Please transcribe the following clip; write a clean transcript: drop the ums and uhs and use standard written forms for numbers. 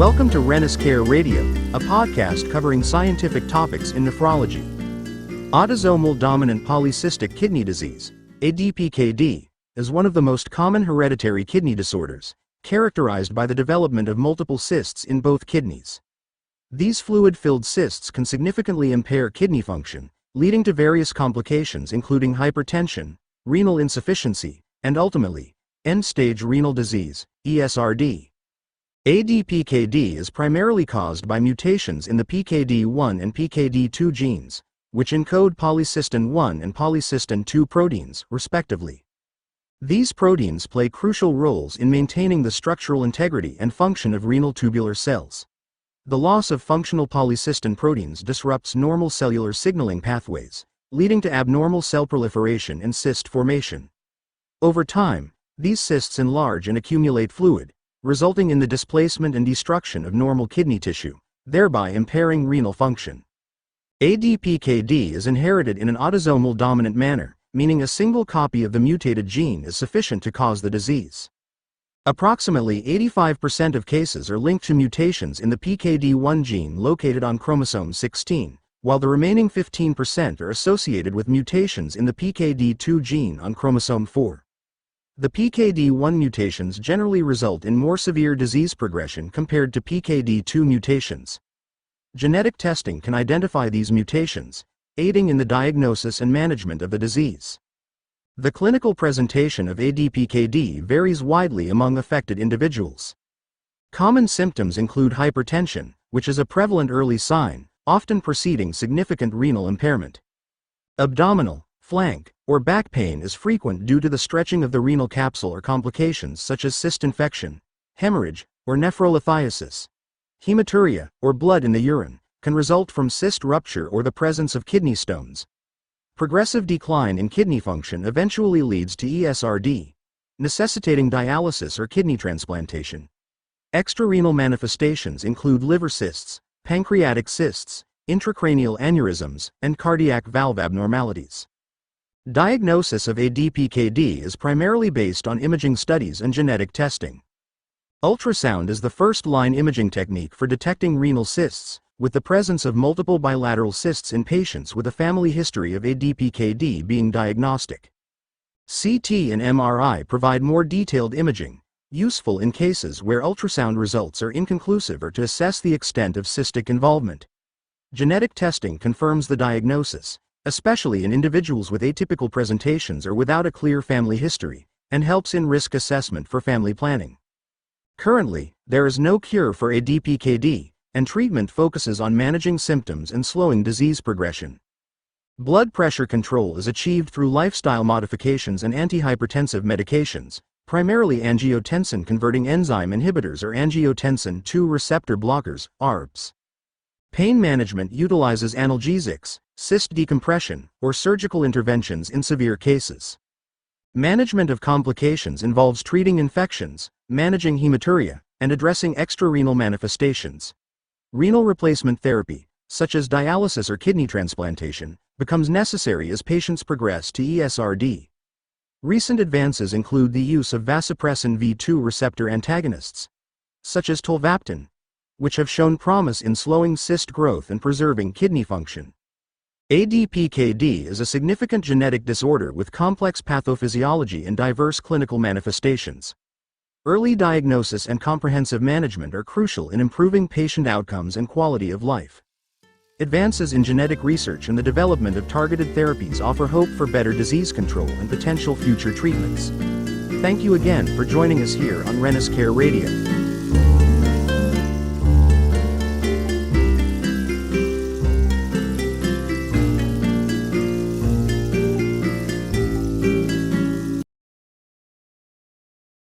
Welcome to Renal Care Radio, a podcast covering scientific topics in nephrology. Autosomal dominant polycystic kidney disease, ADPKD, is one of the most common hereditary kidney disorders, characterized by the development of multiple cysts in both kidneys. These fluid-filled cysts can significantly impair kidney function, leading to various complications including hypertension, renal insufficiency, and ultimately, end-stage renal disease, ESRD. ADPKD is primarily caused by mutations in the PKD1 and PKD2 genes, which encode polycystin 1 and polycystin 2 proteins, respectively. These proteins play crucial roles in maintaining the structural integrity and function of renal tubular cells. The loss of functional polycystin proteins disrupts normal cellular signaling pathways, leading to abnormal cell proliferation and cyst formation. Over time, these cysts enlarge and accumulate fluid, resulting in the displacement and destruction of normal kidney tissue, thereby impairing renal function. ADPKD is inherited in an autosomal dominant manner, meaning a single copy of the mutated gene is sufficient to cause the disease. Approximately 85% of cases are linked to mutations in the PKD1 gene located on chromosome 16, while the remaining 15% are associated with mutations in the PKD2 gene on chromosome 4. The PKD1 mutations generally result in more severe disease progression compared to PKD2 mutations. Genetic testing can identify these mutations, aiding in the diagnosis and management of the disease. The clinical presentation of ADPKD varies widely among affected individuals. Common symptoms include hypertension, which is a prevalent early sign, often preceding significant renal impairment. Abdominal, flank, or back pain is frequent due to the stretching of the renal capsule or complications such as cyst infection, hemorrhage, or nephrolithiasis. Hematuria, or blood in the urine, can result from cyst rupture or the presence of kidney stones. Progressive decline in kidney function eventually leads to ESRD, necessitating dialysis or kidney transplantation. Extrarenal manifestations include liver cysts, pancreatic cysts, intracranial aneurysms, and cardiac valve abnormalities. Diagnosis of ADPKD is primarily based on imaging studies and genetic testing. Ultrasound is the first-line imaging technique for detecting renal cysts, with the presence of multiple bilateral cysts in patients with a family history of ADPKD being diagnostic. CT and MRI provide more detailed imaging, useful in cases where ultrasound results are inconclusive or to assess the extent of cystic involvement. Genetic testing confirms the diagnosis, especially in individuals with atypical presentations or without a clear family history, and helps in risk assessment for family planning. Currently, there is no cure for ADPKD, and treatment focuses on managing symptoms and slowing disease progression. Blood pressure control is achieved through lifestyle modifications and antihypertensive medications, primarily angiotensin-converting enzyme inhibitors or angiotensin II receptor blockers, ARBs. Pain management utilizes analgesics, cyst decompression, or surgical interventions in severe cases. Management of complications involves treating infections, managing hematuria, and addressing extrarenal manifestations. Renal replacement therapy, such as dialysis or kidney transplantation, becomes necessary as patients progress to ESRD. Recent advances include the use of vasopressin V2 receptor antagonists, such as tolvaptan, which have shown promise in slowing cyst growth and preserving kidney function. ADPKD is a significant genetic disorder with complex pathophysiology and diverse clinical manifestations. Early diagnosis and comprehensive management are crucial in improving patient outcomes and quality of life. Advances in genetic research and the development of targeted therapies offer hope for better disease control and potential future treatments. Thank you again for joining us here on Renal Care Radio.